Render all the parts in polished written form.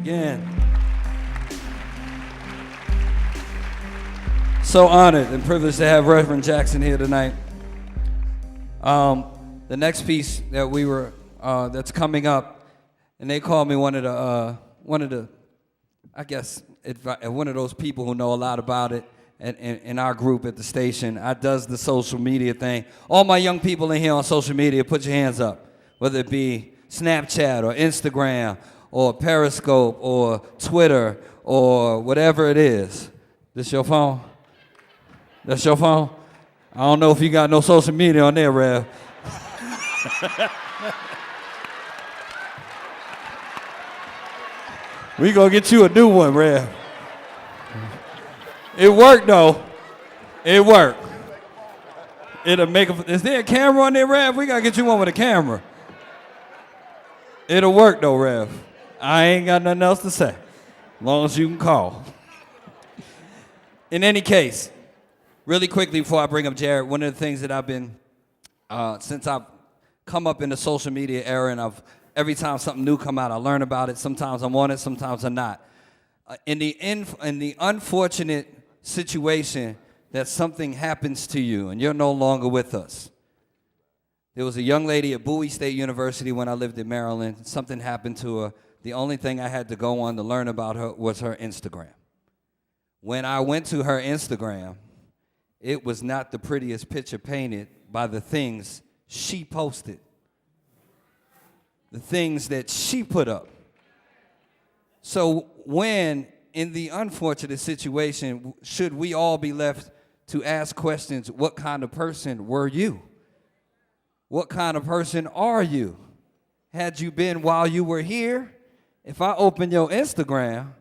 again. So honored and privileged to have Reverend Jackson here tonight. The next piece that that's coming up, and they call me one of the, I guess, one of those people who know a lot about it in our group at the station. I does the social media thing. All my young people in here on social media, put your hands up, whether it be Snapchat or Instagram or Periscope or Twitter or whatever it is. This your phone? That's your phone? I don't know if you got no social media on there, Rev. We gonna get you a new one, Rev. It worked though. It worked. It'll make is there a camera on there, Rev? We gotta get you one with a camera. It'll work though, Rev. I ain't got nothing else to say. As long as you can call. In any case, really quickly before I bring up Jared, one of the things that I've been, since I've come up in the social media era, and every time something new come out, I learn about it. Sometimes I'm on it, sometimes I'm not. In the unfortunate situation that something happens to you and you're no longer with us. There was a young lady at Bowie State University when I lived in Maryland. Something happened to her. The only thing I had to go on to learn about her was her Instagram. When I went to her Instagram, it was not the prettiest picture painted by the things she posted, the things that she put up. So when, in the unfortunate situation, should we all be left to ask questions, what kind of person were you? What kind of person are you? Had you been while you were here? If I open your Instagram,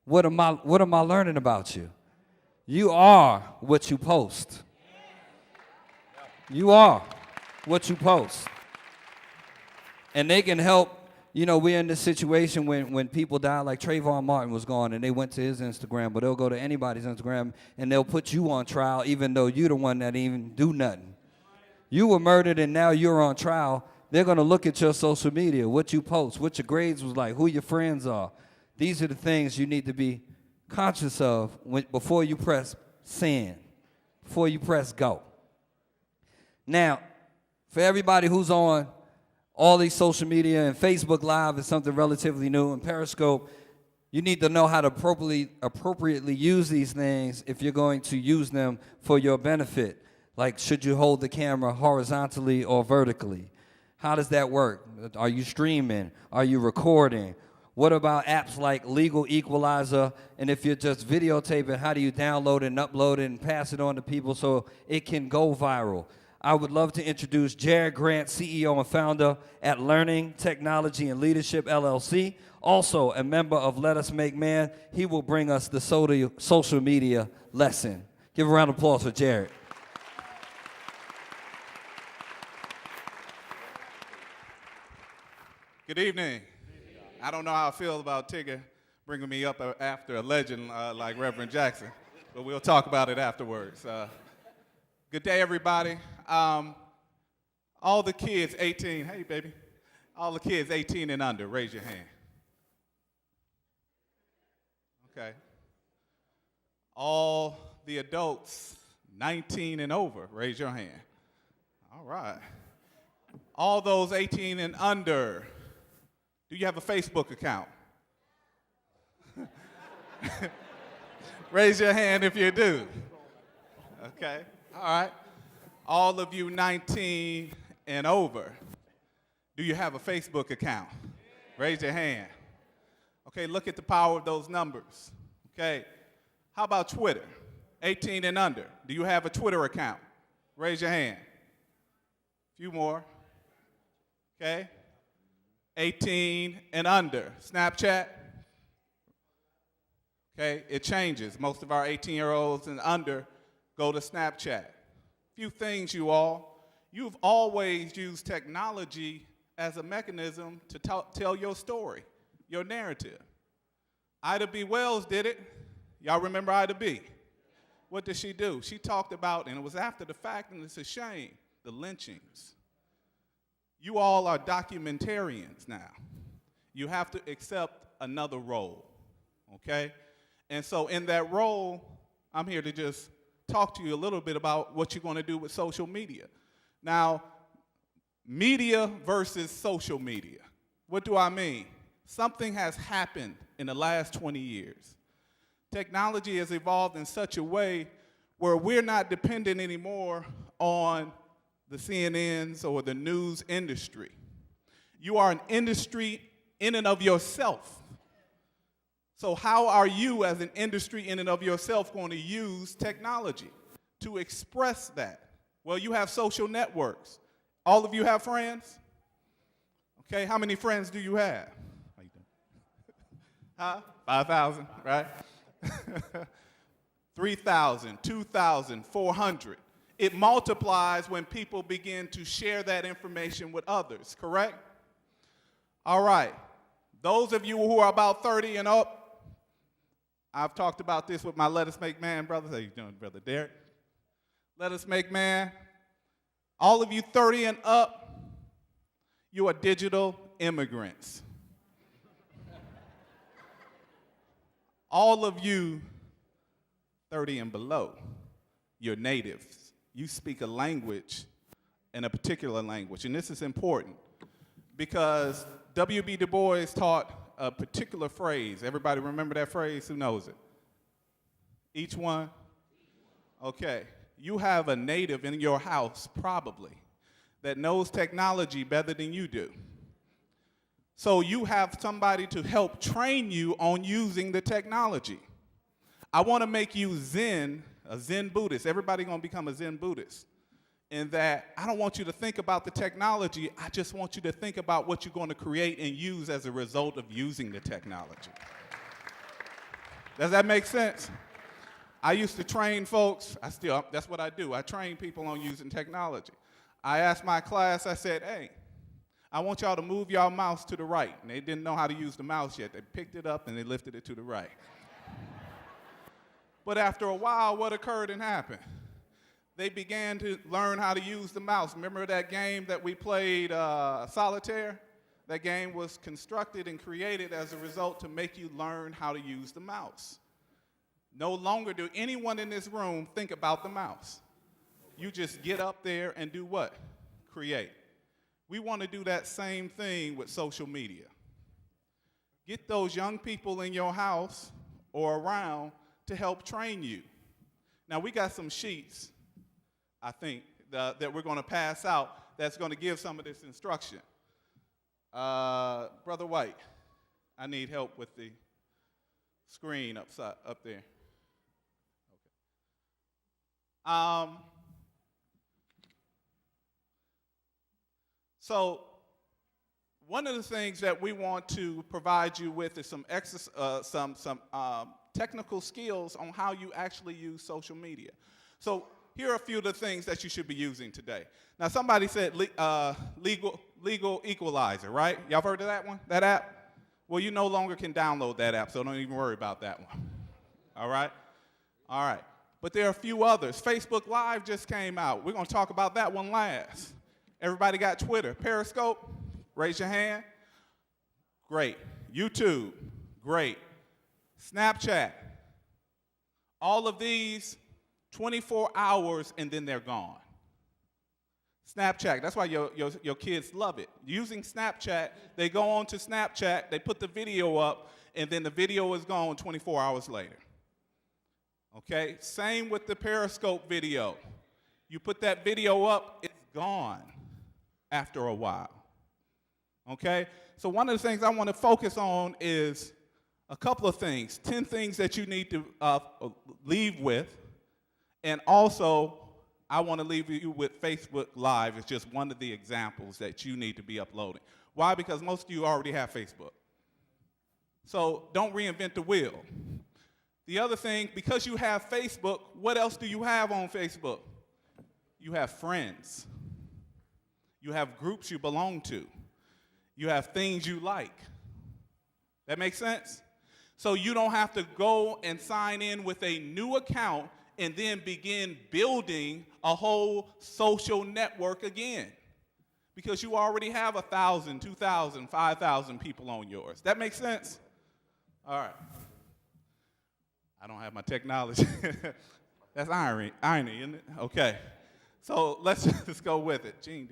what am I learning about you? You are what you post. You are what you post. And they can help, we're in this situation when people die, like Trayvon Martin was gone and they went to his Instagram, but they'll go to anybody's Instagram and they'll put you on trial even though you're the one that didn't even do nothing. You were murdered and now you're on trial. They're going to look at your social media, what you post, what your grades was like, who your friends are. These are the things you need to be conscious of before you press send, before you press go. Now, for everybody who's on all these social media, and Facebook Live is something relatively new, and Periscope, you need to know how to appropriately use these things if you're going to use them for your benefit. Like, should you hold the camera horizontally or vertically? How does that work? Are you streaming? Are you recording? What about apps like Legal Equalizer? And if you're just videotaping, how do you download it and upload it and pass it on to people so it can go viral? I would love to introduce Jared Grant, CEO and founder at Learning, Technology, and Leadership, LLC. Also a member of Let Us Make Man. He will bring us the social media lesson. Give a round of applause for Jared. Good evening. I don't know how I feel about Tigger bringing me up after a legend like Reverend Jackson, but we'll talk about it afterwards. Good day, everybody. All the kids 18, hey, baby. All the kids 18 and under, raise your hand. Okay. All the adults 19 and over, raise your hand. All right. All those 18 and under, do you have a Facebook account? Raise your hand if you do. Okay, all right. All of you 19 and over, do you have a Facebook account? Raise your hand. Okay, look at the power of those numbers. Okay, how about Twitter? 18 and under, do you have a Twitter account? Raise your hand. A few more. Okay. 18 and under. Snapchat? Okay, it changes. Most of our 18-year-olds and under go to Snapchat. Few things, you all. You've always used technology as a mechanism to tell your story, your narrative. Ida B. Wells did it. Y'all remember Ida B? What did she do? She talked about, and it was after the fact, and it's a shame, the lynchings. You all are documentarians now. You have to accept another role, okay? And so in that role, I'm here to just talk to you a little bit about what you're going to do with social media. Now, media versus social media. What do I mean? Something has happened in the last 20 years. Technology has evolved in such a way where we're not dependent anymore on the CNNs or the news industry. You are an industry in and of yourself. So how are you as an industry in and of yourself going to use technology to express that? Well, you have social networks. All of you have friends? Okay, how many friends do you have? How you doing? Huh? 5,000, right? 3,000, 2,000, 400. It multiplies when people begin to share that information with others, correct? All right. Those of you who are about 30 and up, I've talked about this with my Let Us Make Man brothers. How you doing, Brother Derrick? Let Us Make Man. All of you 30 and up, you are digital immigrants. All of you 30 and below, you're natives. You speak a language, and a particular language. And this is important because W.B. Du Bois taught a particular phrase. Everybody remember that phrase? Who knows it? Each one? Okay. You have a native in your house, probably, that knows technology better than you do. So you have somebody to help train you on using the technology. I want to make you Zen, a Zen Buddhist. Everybody going to become a Zen Buddhist. In that I don't want you to think about the technology. I just want you to think about what you're going to create and use as a result of using the technology. Does that make sense? I used to train folks. That's what I do. I train people on using technology. I asked my class, I said, hey, I want y'all to move y'all mouse to the right. And they didn't know how to use the mouse yet. They picked it up and they lifted it to the right. But after a while, what occurred and happened? They began to learn how to use the mouse. Remember that game that we played, Solitaire? That game was constructed and created as a result to make you learn how to use the mouse. No longer do anyone in this room think about the mouse. You just get up there and do what? Create. We want to do that same thing with social media. Get those young people in your house or around to help train you. Now, we got some sheets, I think, that we're going to pass out that's going to give some of this instruction. Brother White, I need help with the screen up there. Okay. So one of the things that we want to provide you with is some technical skills on how you actually use social media. So here are a few of the things that you should be using today. Now, somebody said legal equalizer, right? Y'all heard of that one, that app? Well, you no longer can download that app, so don't even worry about that one. All right? All right. But there are a few others. Facebook Live just came out. We're going to talk about that one last. Everybody got Twitter. Periscope? Raise your hand. Great. YouTube? Great. Snapchat? All of these, 24 hours and then they're gone. Snapchat, that's why your kids love it. Using Snapchat, they go on to Snapchat, they put the video up, and then the video is gone 24 hours later. Okay? Same with the Periscope video. You put that video up, it's gone after a while. Okay? So one of the things I want to focus on is a couple of things, 10 things that you need to leave with, and also I want to leave you with Facebook Live. It's just one of the examples that you need to be uploading. Why? Because most of you already have Facebook. So don't reinvent the wheel. The other thing, because you have Facebook, what else do you have on Facebook? You have friends. You have groups you belong to. You have things you like. That makes sense? So you don't have to go and sign in with a new account and then begin building a whole social network again. Because you already have 1,000, 2,000, 5,000 people on yours. That makes sense? All right. I don't have my technology. That's irony, isn't it? Okay. So let's just go with it. Gene,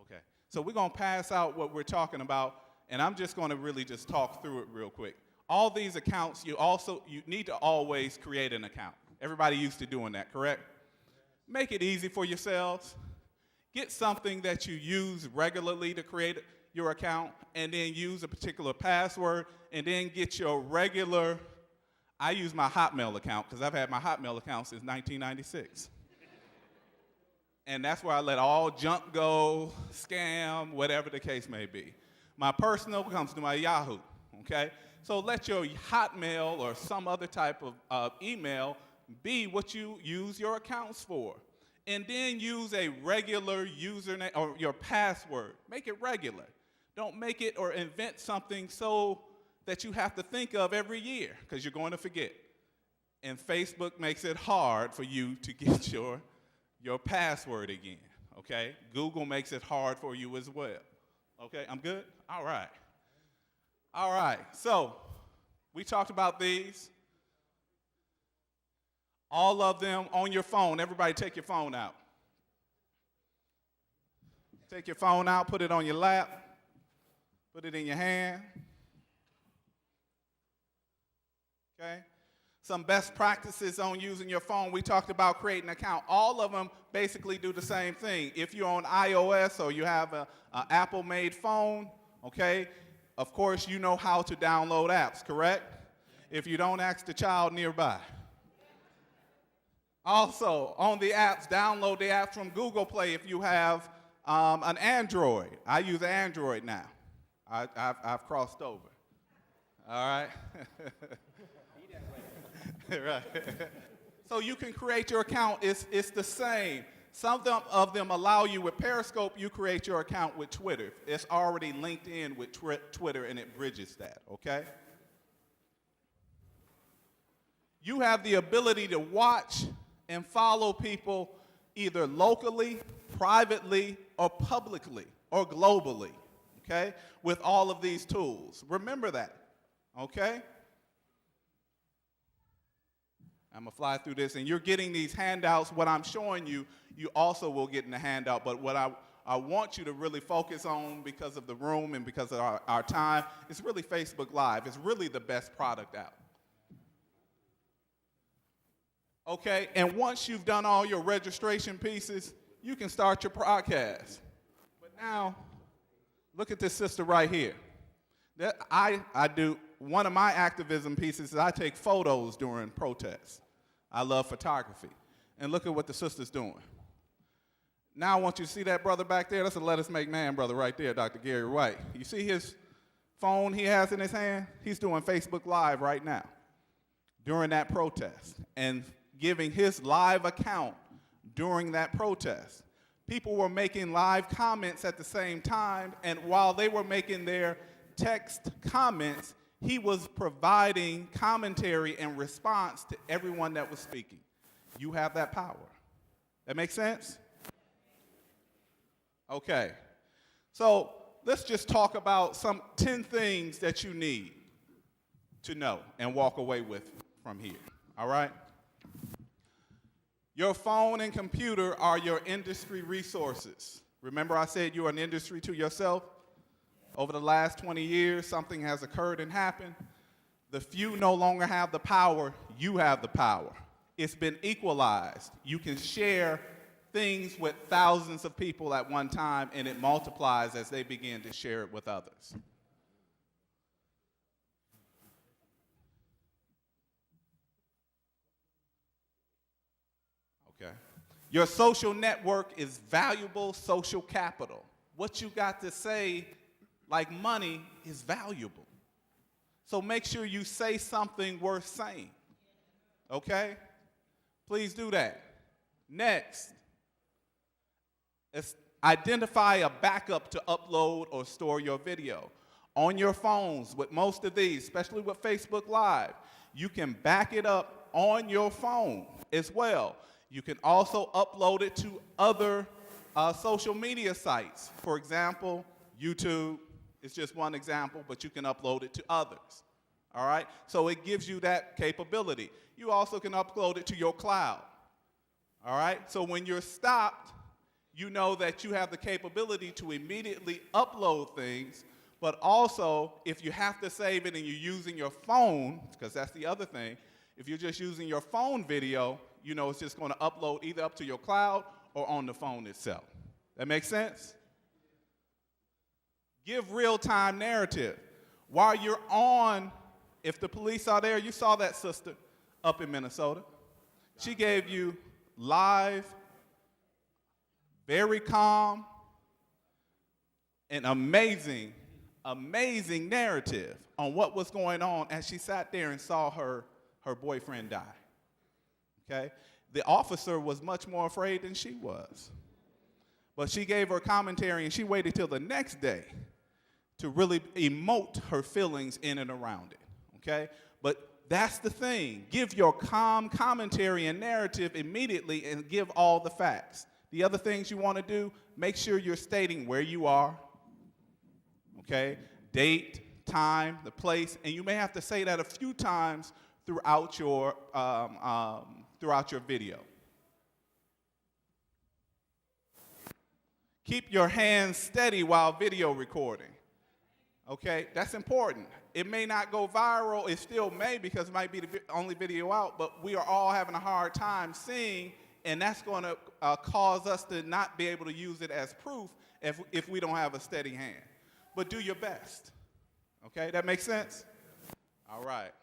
okay. So we're going to pass out what we're talking about, and I'm just going to really just talk through it real quick. All these accounts, you need to always create an account. Everybody used to doing that, correct? Make it easy for yourselves. Get something that you use regularly to create your account, and then use a particular password, and then get your regular. I use my Hotmail account because I've had my Hotmail account since 1996. And that's where I let all junk go, scam, whatever the case may be. My personal comes to my Yahoo, okay? So let your Hotmail or some other type of email be what you use your accounts for. And then use a regular username or your password. Make it regular. Don't make it or invent something so that you have to think of every year because you're going to forget. And Facebook makes it hard for you to get your password again, okay? Google makes it hard for you as well. Okay, I'm good? All right. All right, so we talked about these. All of them on your phone. Everybody take your phone out. Take your phone out, put it on your lap, put it in your hand. Okay? Some best practices on using your phone. We talked about creating an account. All of them basically do the same thing. If you're on iOS or you have an Apple-made phone, okay, of course you know how to download apps, correct? If you don't, ask the child nearby. Also, on the apps, download the apps from Google Play if you have an Android. I use Android now. I've crossed over. All right? Right. So you can create your account. It's the same. Some of them allow you with Periscope, you create your account with Twitter. It's already linked in with Twitter, and it bridges that, okay? You have the ability to watch and follow people either locally, privately, or publicly, or globally, okay, with all of these tools. Remember that, okay? I'm going to fly through this, and you're getting these handouts. What I'm showing you, you also will get in the handout, but what I want you to really focus on because of the room and because of our time is really Facebook Live. It's really the best product out. Okay, and once you've done all your registration pieces, you can start your podcast. But now, look at this sister right here. I do, one of my activism pieces is I take photos during protests. I love photography. And look at what the sister's doing. Now I want you to see that brother back there. That's a Let Us Make Man brother right there, Dr. Gary White. You see his phone he has in his hand? He's doing Facebook Live right now during that protest and giving his live account during that protest. People were making live comments at the same time, and while they were making their text comments, he was providing commentary and response to everyone that was speaking. You have that power. That make sense? Okay. So let's just talk about some 10 things that you need to know and walk away with from here. All right? Your phone and computer are your industry resources. Remember I said you're an industry to yourself? Over the last 20 years, something has occurred and happened. The few no longer have the power. You have the power. It's been equalized. You can share things with thousands of people at one time, and it multiplies as they begin to share it with others. Okay. Your social network is valuable social capital. What you got to say, like money, is valuable. So make sure you say something worth saying. Okay? Please do that. Next, identify a backup to upload or store your video. On your phones, with most of these, especially with Facebook Live, you can back it up on your phone as well. You can also upload it to other social media sites. For example, YouTube is just one example, but you can upload it to others. All right? So it gives you that capability. You also can upload it to your cloud. All right? So when you're stopped, you know that you have the capability to immediately upload things, but also if you have to save it and you're using your phone, because that's the other thing, if you're just using your phone video, you know it's just going to upload either up to your cloud or on the phone itself. That makes sense? Give real-time narrative. While you're on, if the police are there, you saw that sister up in Minnesota. She gave you live, very calm, and amazing narrative on what was going on as she sat there and saw her boyfriend die. Okay? The officer was much more afraid than she was. But she gave her commentary, and she waited till the next day to really emote her feelings in and around it. Okay? But that's the thing. Give your calm commentary and narrative immediately and give all the facts. The other things you want to do, make sure you're stating where you are, okay? Date, time, the place, and you may have to say that a few times throughout your video. Keep your hands steady while video recording. Okay, that's important. It may not go viral. It still may because it might be the only video out, but we are all having a hard time seeing, and that's going to cause us to not be able to use it as proof if we don't have a steady hand. But do your best. Okay, that makes sense? All right.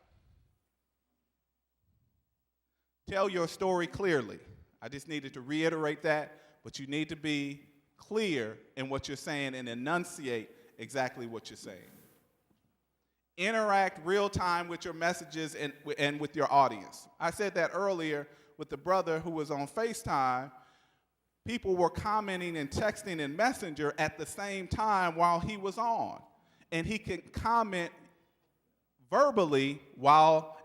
Tell your story clearly. I just needed to reiterate that, but you need to be clear in what you're saying and enunciate exactly what you're saying. Interact real time with your messages and with your audience. I said that earlier with the brother who was on FaceTime. People were commenting and texting in Messenger at the same time while he was on. And he could comment verbally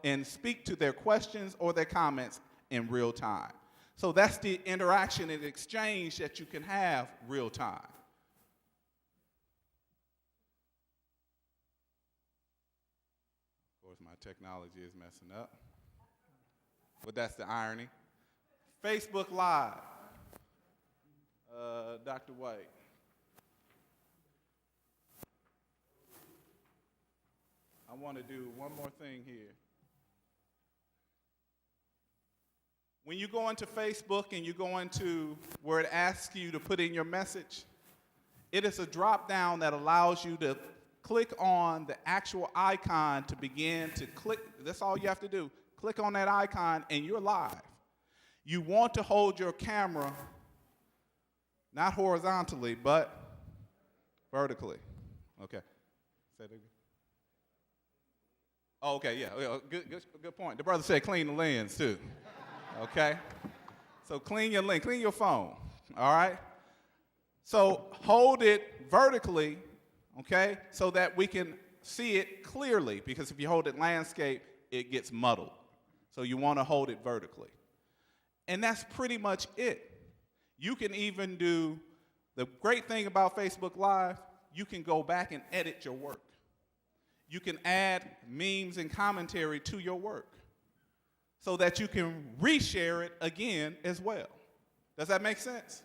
and speak to their questions or their comments in real time. So that's the interaction and exchange that you can have real time. Of course, my technology is messing up. But that's the irony. Facebook Live. Dr. White. I want to do one more thing here. When you go into Facebook and you go into where it asks you to put in your message, it is a drop down that allows you to click on the actual icon to begin to click. That's all you have to do. Click on that icon and you're live. You want to hold your camera not horizontally, but vertically. Okay. Say that again. Oh, okay, yeah, good point. The brother said clean the lens too. Okay? So clean your lens, clean your phone, all right? So hold it vertically, okay, so that we can see it clearly, because if you hold it landscape, it gets muddled. So you want to hold it vertically. And that's pretty much it. You can even do, the great thing about Facebook Live, you can go back and edit your work. You can add memes and commentary to your work so that you can reshare it again as well. Does that make sense?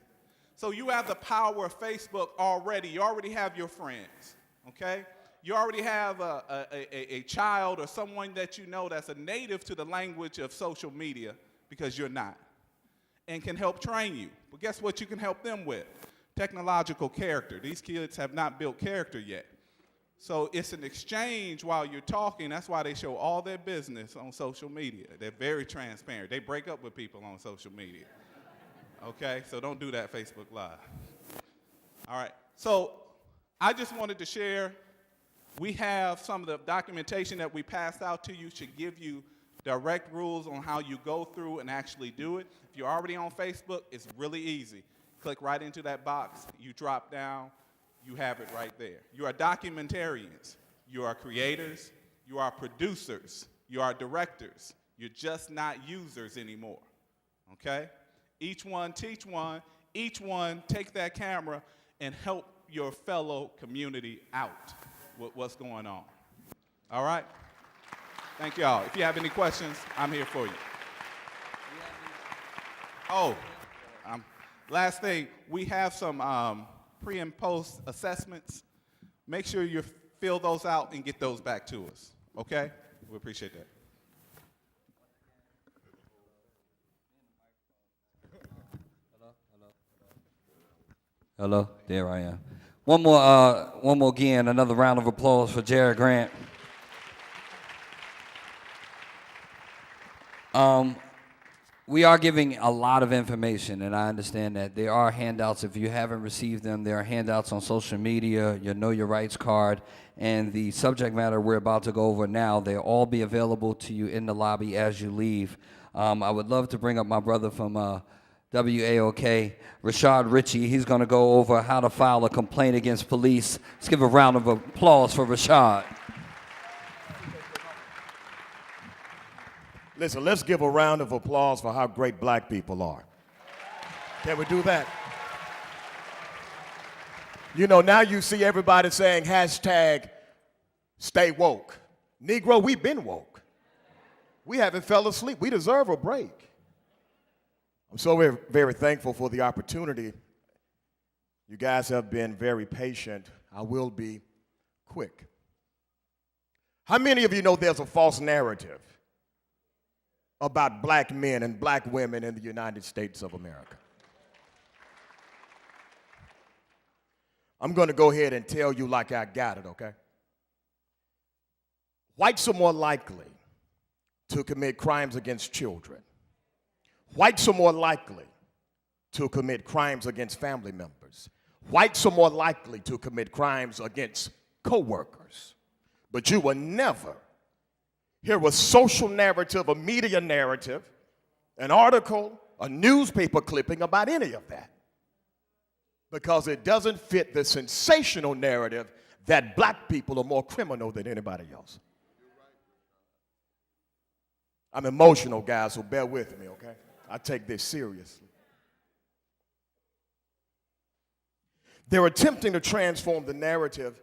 So you have the power of Facebook already. You already have your friends, okay? You already have a child or someone that you know that's a native to the language of social media, because you're not, and can help train you. But guess what you can help them with? Technological character. These kids have not built character yet. So it's an exchange while you're talking. That's why they show all their business on social media. They're very transparent. They break up with people on social media. Okay? So don't do that, Facebook Live. All right. So I just wanted to share, we have some of the documentation that we passed out to you should give you direct rules on how you go through and actually do it. If you're already on Facebook, it's really easy. Click right into that box. You drop down. You have it right there. You are documentarians. You are creators. You are producers. You are directors. You're just not users anymore, okay? Each one teach one. Each one take that camera and help, your fellow community out with what's going on. All right? Thank y'all. If you have any questions, I'm here for you. Oh, last thing, we have some pre and post assessments. Make sure you fill those out and get those back to us, okay? We appreciate that. Hello, there I am. One more again, another round of applause for Jared Grant. We are giving a lot of information, and I understand that there are handouts. If you haven't received them, there are handouts on social media, your Know Your Rights card, and the subject matter we're about to go over now, they'll all be available to you in the lobby as you leave. I would love to bring up my brother from WAOK, Rashad Ritchie. He's going to go over how to file a complaint against police. Let's give a round of applause for Rashad. Listen, let's give a round of applause for how great black people are. Can we do that? You know, now you see everybody saying hashtag stay woke. Negro, we've been woke. We haven't fell asleep. We deserve a break. I'm so very, very thankful for the opportunity. You guys have been very patient. I will be quick. How many of you know there's a false narrative about black men and black women in the United States of America? I'm going to go ahead and tell you like I got it, okay? Whites are more likely to commit crimes against children. Whites are more likely to commit crimes against family members. Whites are more likely to commit crimes against coworkers. But you will never hear a social narrative, a media narrative, an article, a newspaper clipping about any of that, because it doesn't fit the sensational narrative that black people are more criminal than anybody else. I'm emotional, guys, so bear with me, okay? I take this seriously. They're attempting to transform the narrative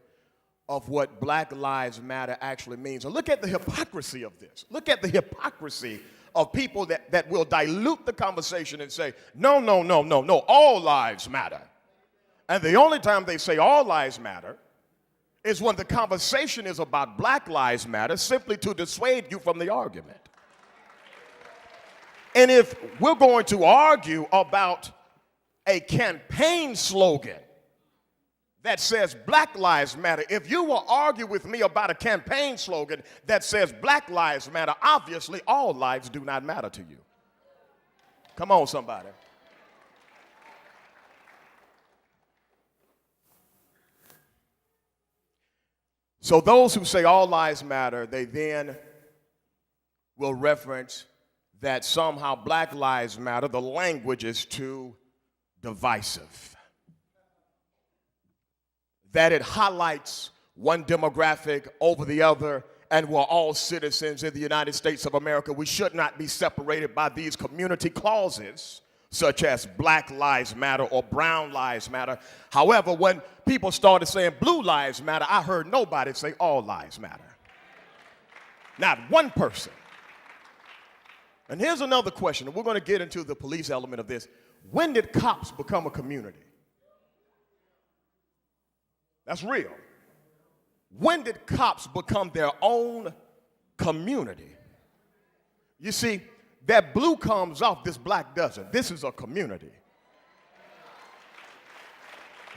of what Black Lives Matter actually means. And look at the hypocrisy of this. Look at the hypocrisy of people that will dilute the conversation and say, no, all lives matter. And the only time they say all lives matter is when the conversation is about Black Lives Matter, simply to dissuade you from the argument. And if we're going to argue about a campaign slogan that says Black Lives Matter, if you will argue with me about a campaign slogan that says Black Lives Matter, obviously all lives do not matter to you. Come on, somebody. So those who say all lives matter, they then will reference that somehow Black Lives Matter, the language is too divisive. That it highlights one demographic over the other, and we're all citizens in the United States of America. We should not be separated by these community clauses, such as Black Lives Matter or Brown Lives Matter. However, when people started saying Blue Lives Matter, I heard nobody say all lives matter. Not one person. And here's another question, and we're going to get into the police element of this. When did cops become a community? That's real. When did cops become their own community? You see, that blue comes off, this black doesn't. This is a community.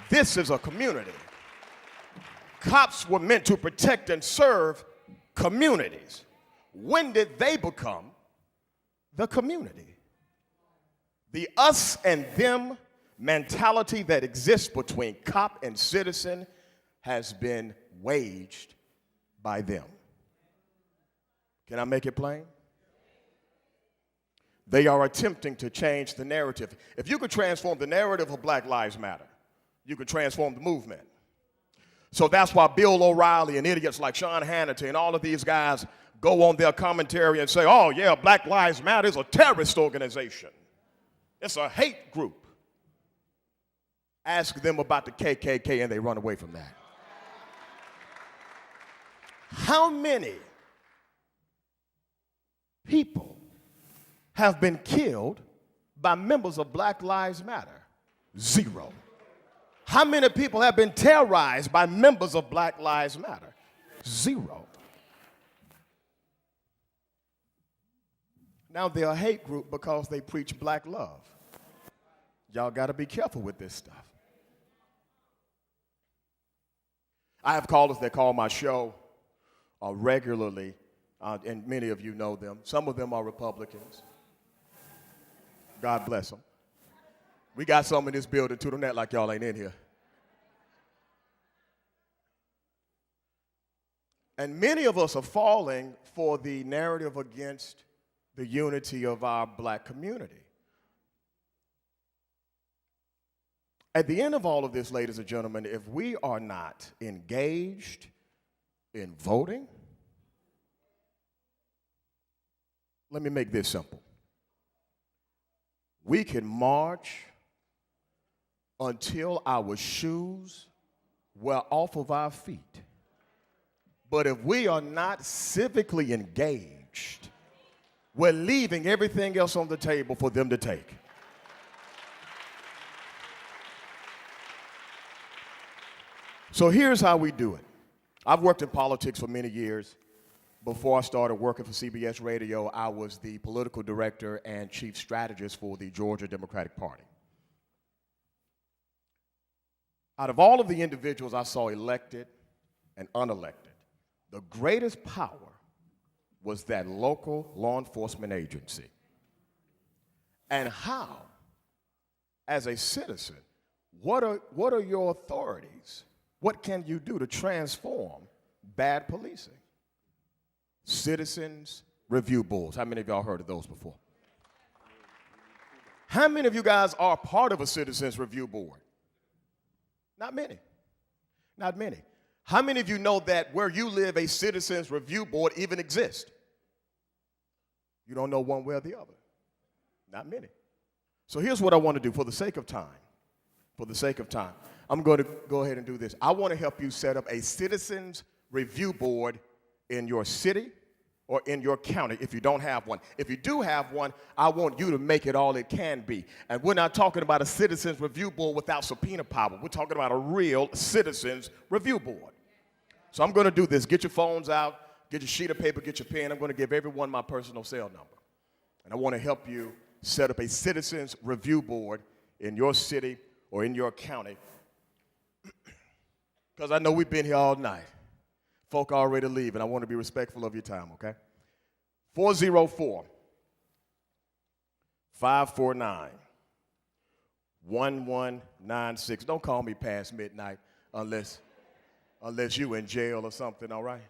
This is a community. Cops were meant to protect and serve communities. When did they become the community? The us and them mentality that exists between cop and citizen has been waged by them. Can I make it plain? They are attempting to change the narrative. If you could transform the narrative of Black Lives Matter, you could transform the movement. So that's why Bill O'Reilly and idiots like Sean Hannity and all of these guys go on their commentary and say, oh yeah, Black Lives Matter is a terrorist organization. It's a hate group. Ask them about the KKK and they run away from that. How many people have been killed by members of Black Lives Matter? 0. How many people have been terrorized by members of Black Lives Matter? 0. Now they're a hate group because they preach black love. Y'all got to be careful with this stuff. I have callers that call my show regularly, and many of you know them. Some of them are Republicans. God bless them. We got some in this building too. Don't act like y'all ain't in here. And many of us are falling for the narrative against the unity of our black community. At the end of all of this, ladies and gentlemen, if we are not engaged in voting, let me make this simple. We can march until our shoes wear off of our feet. But if we are not civically engaged, we're leaving everything else on the table for them to take. So here's how we do it. I've worked in politics for many years. Before I started working for CBS Radio, I was the political director and chief strategist for the Georgia Democratic Party. Out of all of the individuals I saw elected and unelected, the greatest power was that local law enforcement agency. And how, as a citizen, what are your authorities? What can you do to transform bad policing? Citizens Review Boards. How many of y'all heard of those before? How many of you guys are part of a Citizens Review Board? Not many. Not many. How many of you know that where you live, a Citizens Review Board even exists? You don't know one way or the other. Not many. So here's what I want to do for the sake of time. For the sake of time, I'm going to go ahead and do this. I want to help you set up a Citizens Review Board in your city or in your county if you don't have one. If you do have one, I want you to make it all it can be. And we're not talking about a Citizens Review Board without subpoena power. We're talking about a real Citizens Review Board. So I'm going to do this. Get your phones out, get your sheet of paper, get your pen. I'm going to give everyone my personal cell number. And I want to help you set up a Citizens Review Board in your city or in your county. Because I know we've been here all night. Folk are already leaving. I want to be respectful of your time, okay? 404-549-1196. Don't call me past midnight unless you in jail or something, all right?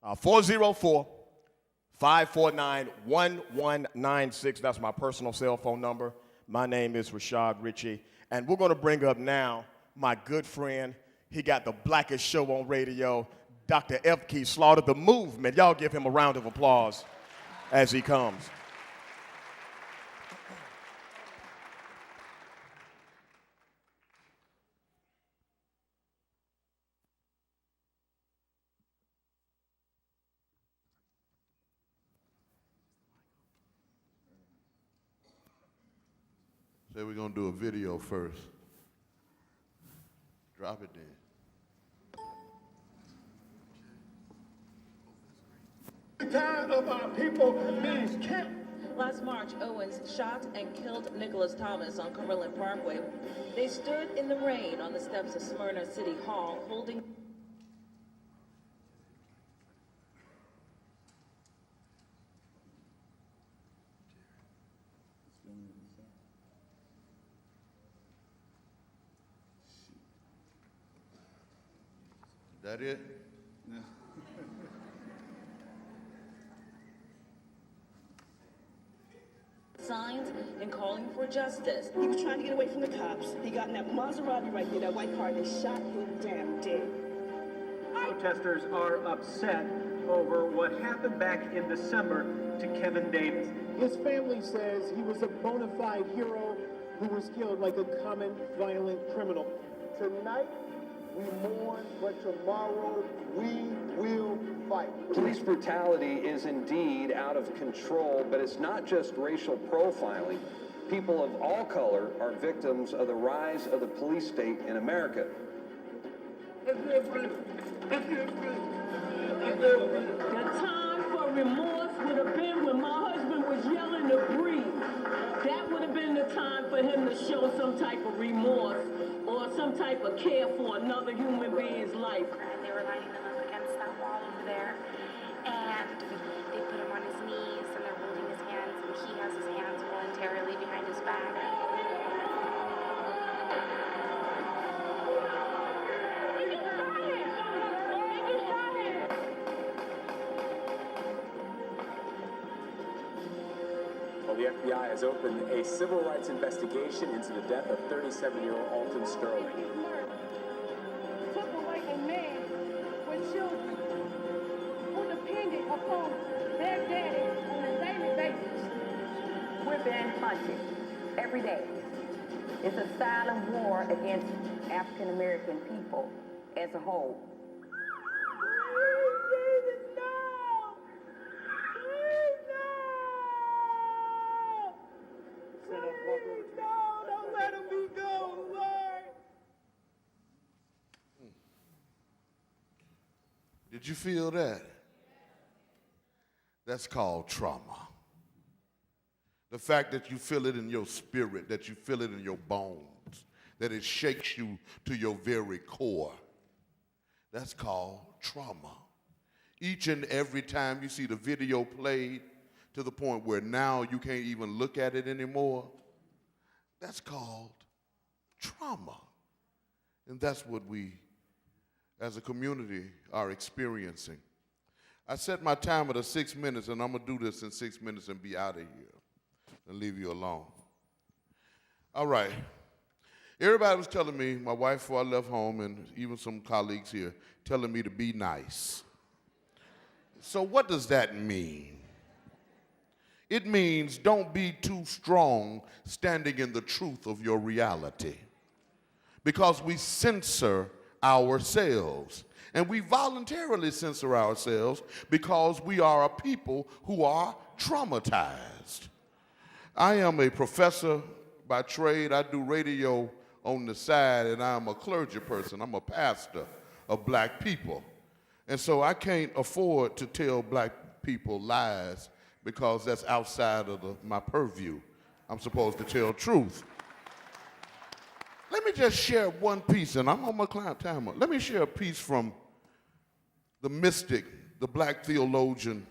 404-549-1196. That's my personal cell phone number. My name is Rashad Ritchie. And we're going to bring up now my good friend. He got the blackest show on radio, Dr. F. Key Slaughter, the movement. Y'all give him a round of applause as he comes. Say we're going to do a video first. Drop it then. Time of our people is kept. Last March, Owens shot and killed Nicholas Thomas on Cumberland Parkway. They stood in the rain on the steps of Smyrna City Hall holding... That it? signs and calling for justice. He was trying to get away from the cops. He got in that Maserati right there, that white car, and they shot him damn dead. Protesters are upset over what happened back in December to Kevin Davis. His family says he was a bona fide hero who was killed like a common violent criminal. Tonight, we mourn, but tomorrow we will fight. Police brutality is indeed out of control, but it's not just racial profiling. People of all color are victims of the rise of the police state in America. The time for remorse would have been when my husband was yelling to breathe. That would have been the time for him to show some type of remorse or some type of care for another human being's life. And they were lining them up against that wall over there, and they put him on his knees, and they're holding his hands, and he has his hands voluntarily behind his back. Well, the FBI has opened a civil rights investigation into the death of 37-year-old Alton Sterling. Took away a man with children who depended upon their daddy on a daily basis. We're being hunted every day. It's a silent war against African American people as a whole. Don't let him be gone, Lord. Did you feel that? That's called trauma. The fact that you feel it in your spirit, that you feel it in your bones, that it shakes you to your very core. That's called trauma. Each and every time you see the video played to the point where now you can't even look at it anymore, that's called trauma. And that's what we, as a community, are experiencing. I set my timer to 6 minutes, and I'm going to do this in 6 minutes and be out of here and leave you alone. All right. Everybody was telling me, my wife before I left home, and even some colleagues here, telling me to be nice. So what does that mean? It means don't be too strong standing in the truth of your reality. Because we censor ourselves. And we voluntarily censor ourselves because we are a people who are traumatized. I am a professor by trade. I do radio on the side, and I'm a clergy person. I'm a pastor of black people. And so I can't afford to tell black people lies because that's outside of my purview. I'm supposed to tell truth. Let me just share one piece, and I'm on my client timer. Let me share a piece from the mystic, the black theologian,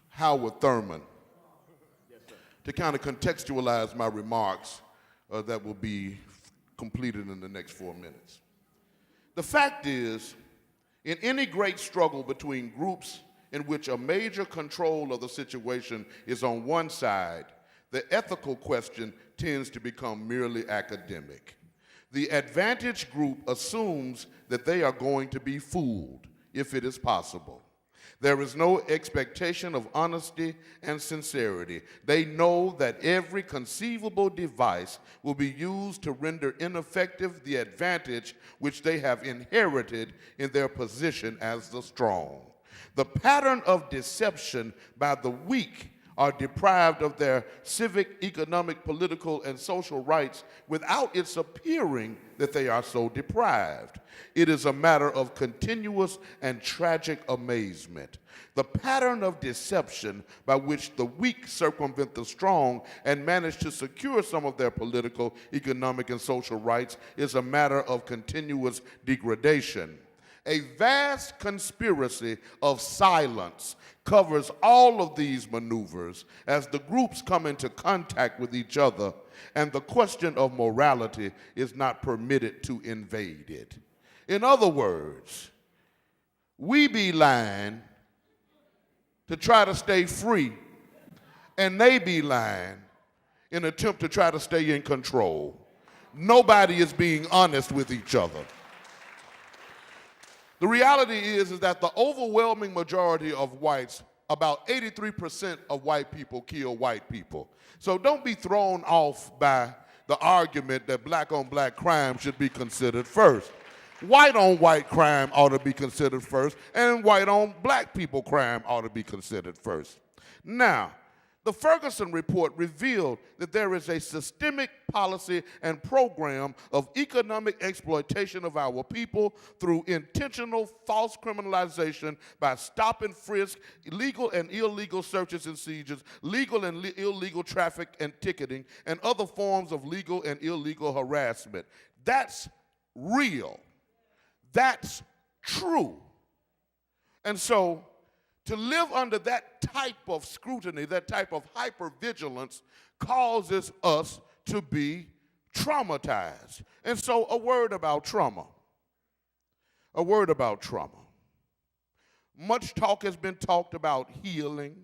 Howard Thurman, to kind of contextualize my remarks that will be completed in the next 4 minutes. The fact is, in any great struggle between groups in which a major control of the situation is on one side, the ethical question tends to become merely academic. The advantaged group assumes that they are going to be fooled, if it is possible. There is no expectation of honesty and sincerity. They know that every conceivable device will be used to render ineffective the advantage which they have inherited in their position as the strong. The pattern of deception by the weak are deprived of their civic, economic, political, and social rights without its appearing that they are so deprived. It is a matter of continuous and tragic amazement. The pattern of deception by which the weak circumvent the strong and manage to secure some of their political, economic, and social rights is a matter of continuous degradation. A vast conspiracy of silence covers all of these maneuvers as the groups come into contact with each other, and the question of morality is not permitted to invade it. In other words, we be lying to try to stay free, and they be lying in an attempt to try to stay in control. Nobody is being honest with each other. The reality is that the overwhelming majority of whites, about 83% of white people kill white people. So don't be thrown off by the argument that black on black crime should be considered first. White on white crime ought to be considered first, and white on black people crime ought to be considered first. Now, the Ferguson report revealed that there is a systemic policy and program of economic exploitation of our people through intentional false criminalization by stop and frisk, legal and illegal searches and seizures, legal and illegal traffic and ticketing, and other forms of legal and illegal harassment. That's real. That's true. And so, to live under that type of scrutiny, that type of hypervigilance, causes us to be traumatized. And so a word about trauma. A word about trauma. Much talk has been talked about healing,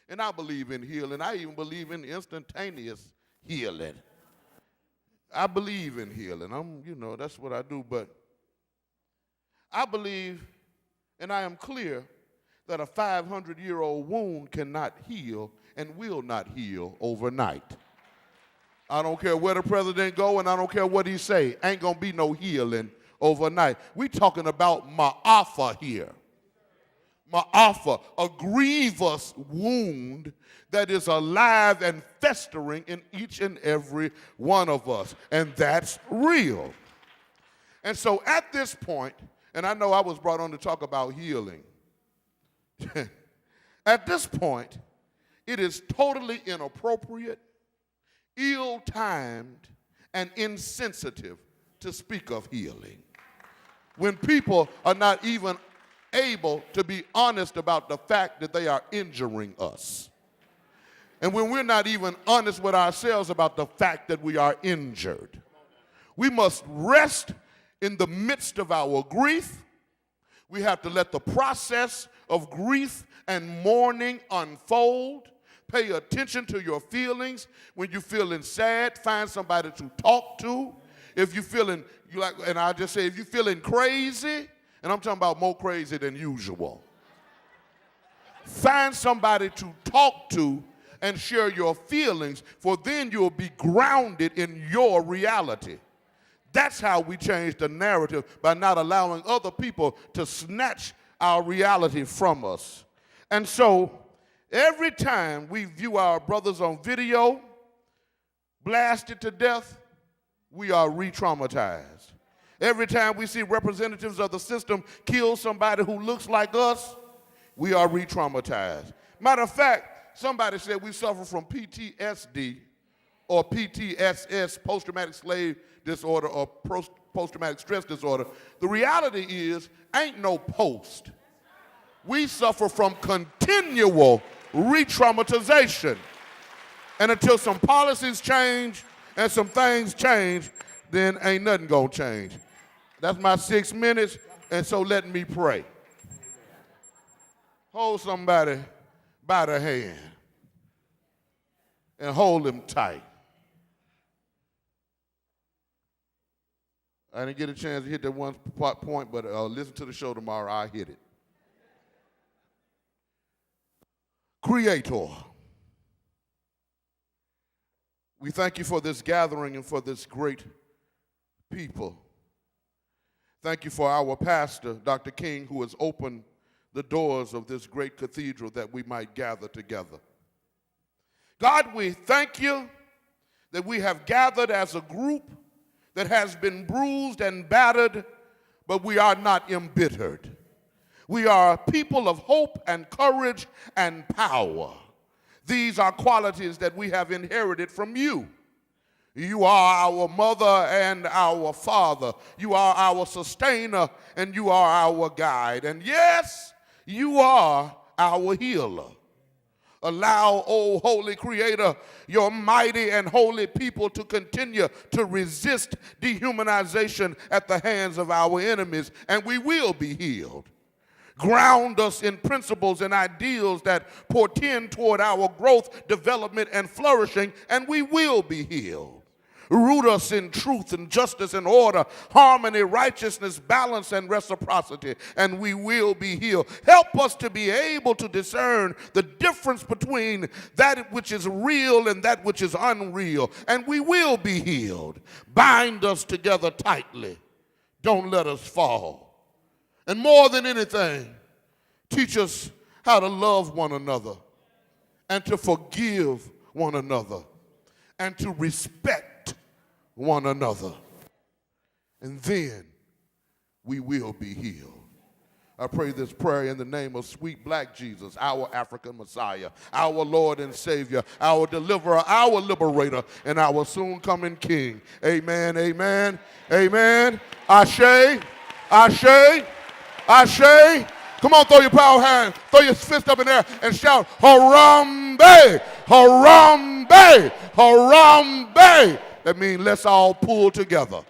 and I believe in healing. I even believe in instantaneous healing. I believe in healing. That's what I do, but I believe, and I am clear, that a 500-year-old wound cannot heal and will not heal overnight. I don't care where the president go, and I don't care what he say. Ain't gonna be no healing overnight. We talking about ma'afa here. Ma'afa, a grievous wound that is alive and festering in each and every one of us, and that's real. And so at this point, and I know I was brought on to talk about healing, at this point, it is totally inappropriate, ill-timed, and insensitive to speak of healing. When people are not even able to be honest about the fact that they are injuring us. And when we're not even honest with ourselves about the fact that we are injured. We must rest in the midst of our grief. We have to let the process of grief and mourning unfold. Pay attention to your feelings. When you're feeling sad, find somebody to talk to. If you're feeling, and I just say, if you're feeling crazy, and I'm talking about more crazy than usual, find somebody to talk to and share your feelings, for then you'll be grounded in your reality. That's how we change the narrative, by not allowing other people to snatch our reality from us. And so every time we view our brothers on video blasted to death, we are re-traumatized. Every time we see representatives of the system kill somebody who looks like us, we are re-traumatized. Matter of fact, somebody said we suffer from PTSD or PTSS, post-traumatic slave disorder, or post-traumatic stress disorder. The reality is, ain't no post. We suffer from continual re-traumatization. And until some policies change and some things change, then ain't nothing gonna change. That's my 6 minutes, and so let me pray. Hold somebody by the hand and hold them tight. I didn't get a chance to hit that one point, but listen to the show tomorrow, I'll hit it. Creator, we thank you for this gathering and for this great people. Thank you for our pastor, Dr. King, who has opened the doors of this great cathedral that we might gather together. God, we thank you that we have gathered as a group that has been bruised and battered, but we are not embittered. We are a people of hope and courage and power. These are qualities that we have inherited from you. You are our mother and our father. You are our sustainer and you are our guide. And yes, you are our healer. Allow, O Holy Creator, your mighty and holy people to continue to resist dehumanization at the hands of our enemies, and we will be healed. Ground us in principles and ideals that portend toward our growth, development, and flourishing, and we will be healed. Root us in truth and justice and order, harmony, righteousness, balance, and reciprocity, and we will be healed. Help us to be able to discern the difference between that which is real and that which is unreal, and we will be healed. Bind us together tightly. Don't let us fall. And more than anything, teach us how to love one another and to forgive one another and to respect one another. And then we will be healed. I pray this prayer in the name of sweet black Jesus, our African Messiah, our Lord and Savior, our deliverer, our liberator, and our soon coming King. Amen, amen, amen. Ashe, ashe, ashe. Come on, throw your power hand, throw your fist up in there and shout, Harambe, Harambe, Harambe. That means let's all pull together.